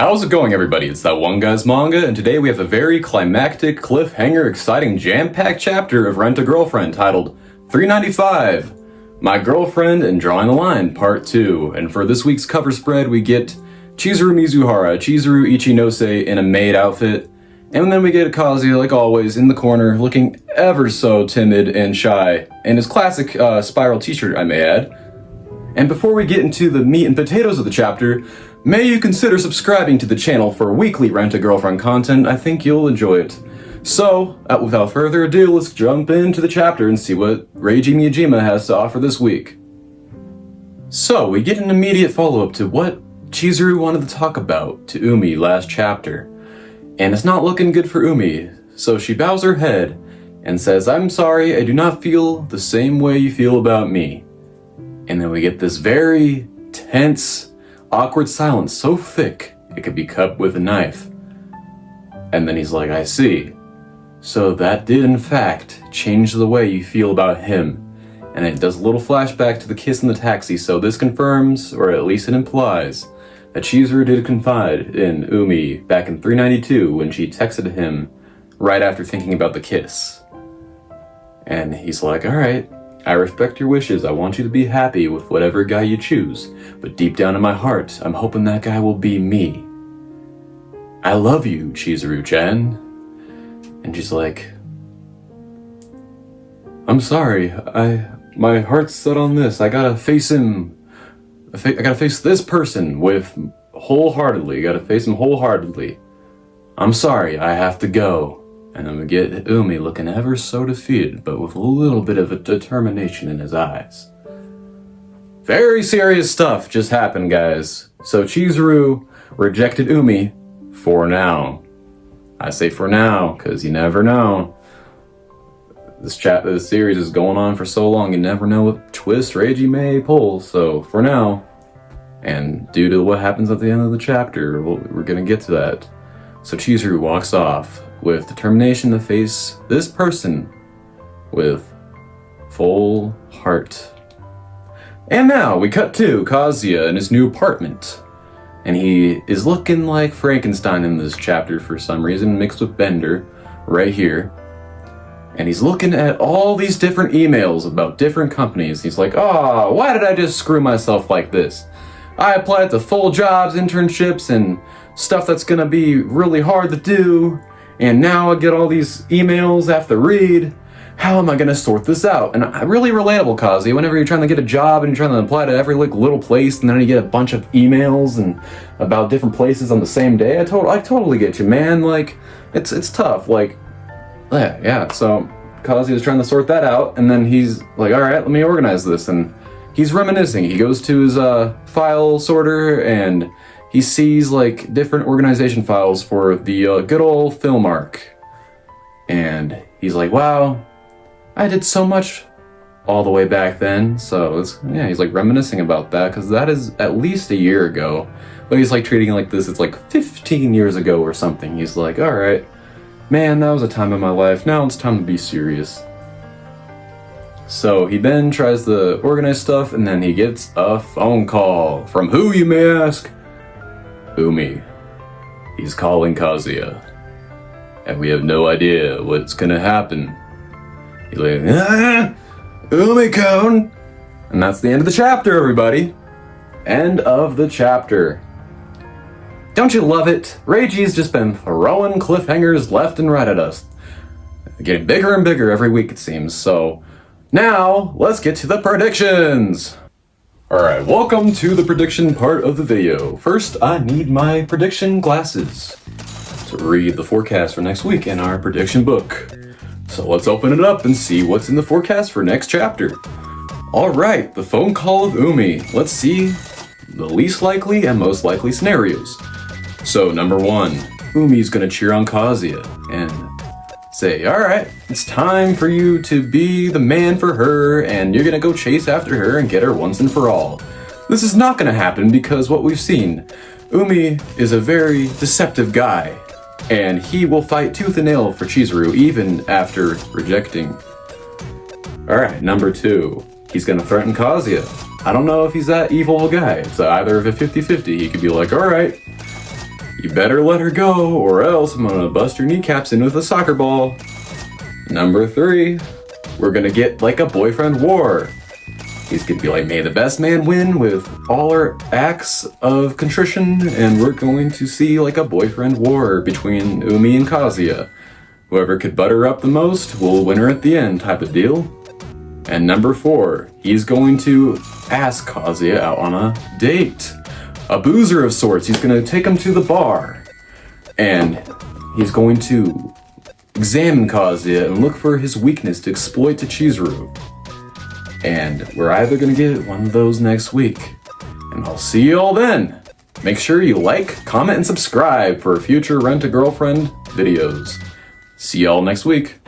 How's it going, everybody? It's That One Guy's Manga, and today we have a very climactic, cliffhanger, exciting, jam-packed chapter of Rent-a-Girlfriend titled 395, My Girlfriend and Drawing a Line, Part 2. And for this week's cover spread, we get Chizuru Mizuhara, Chizuru Ichinose in a maid outfit, and then we get Kazuya, like always, in the corner, looking ever so timid and shy, in his classic spiral t-shirt, I may add. And before we get into the meat and potatoes of the chapter, may you consider subscribing to the channel for weekly Rent-a-Girlfriend content. I think you'll enjoy it. So, without further ado, let's jump into the chapter and see what Reiji Miyajima has to offer this week. So, we get an immediate follow-up to what Chizuru wanted to talk about to Umi last chapter. And it's not looking good for Umi, so she bows her head and says, "I'm sorry, I do not feel the same way you feel about me." And then we get this very tense, awkward silence, so thick it could be cut with a knife. And then he's like, "I see. So that did in fact change the way you feel about him." And it does a little flashback to the kiss in the taxi, so this confirms, or at least it implies, that Chizuru did confide in Umi back in 392 when she texted him right after thinking about the kiss. And he's like, "Alright, I respect your wishes. I want you to be happy with whatever guy you choose. But deep down in my heart, I'm hoping that guy will be me. I love you, Chizuru-chan." And she's like, "I'm sorry. My heart's set on this. I gotta face him. I gotta face this person with wholeheartedly. Gotta face him wholeheartedly. I'm sorry. I have to go." And then we get Umi looking ever so defeated, but with a little bit of a determination in his eyes. Very serious stuff just happened, guys. So Chizuru rejected Umi for now. I say for now, because you never know. This series is going on for so long, you never know what twist Reiji may pull, so for now. And due to what happens at the end of the chapter, we're gonna get to that. So Chizuru walks off with determination to face this person with full heart. And now we cut to Kazuya in his new apartment. And he is looking like Frankenstein in this chapter for some reason, mixed with Bender right here. And he's looking at all these different emails about different companies. He's like, "Oh, why did I just screw myself like this? I applied to full jobs, internships, and stuff that's gonna be really hard to do. And now I get all these emails I have to read. How am I gonna sort this out?" And really relatable, Kazuya, whenever you're trying to get a job and you're trying to apply to every little place, and then you get a bunch of emails and about different places on the same day. I totally get you, man. Like, it's tough. Like, yeah. So Kazuya's trying to sort that out, and then he's like, "All right, let me organize this." And he's reminiscing. He goes to his file sorter and he sees like different organization files for the good old film arc. And he's like, "Wow, I did so much all the way back then." So he's like reminiscing about that, because that is at least a year ago. But he's like treating it like this, it's like 15 years ago or something. He's like, "All right, man, that was a time in my life. Now it's time to be serious." So he then tries to organize stuff, and then he gets a phone call. From who, you may ask? Umi. He's calling Kazuya. And we have no idea what's gonna happen. He's like, Umi-kun! And that's the end of the chapter, everybody. End of the chapter. Don't you love it? Reiji's just been throwing cliffhangers left and right at us. Getting bigger and bigger every week, it seems. So now, let's get to the predictions! Alright, welcome to the prediction part of the video. First, I need my prediction glasses to read the forecast for next week in our prediction book. So let's open it up and see what's in the forecast for next chapter. Alright, the phone call of Umi. Let's see the least likely and most likely scenarios. So, number 1, Umi's gonna cheer on Kazuya and say, "Alright, it's time for you to be the man for her, and you're gonna go chase after her and get her once and for all." This is not gonna happen because what we've seen, Umi is a very deceptive guy, and he will fight tooth and nail for Chizuru even after rejecting. Alright, number 2, he's gonna threaten Kazuya. I don't know if he's that evil guy. It's either of a 50-50. He could be like, "Alright, You better let her go, or else I'm gonna bust your kneecaps in with a soccer ball. Number 3, we're gonna get like a boyfriend war. He's gonna be like, may the best man win with all our acts of contrition, and we're going to see like a boyfriend war between Umi and Kazuya. Whoever could butter up the most will win her at the end type of deal. And number 4, he's going to ask Kazuya out on a date. A boozer of sorts. He's going to take him to the bar. And he's going to examine Kazuya and look for his weakness to exploit to Chizuru. And we're either going to get one of those next week. And I'll see you all then. Make sure you like, comment, and subscribe for future Rent a Girlfriend videos. See y'all next week.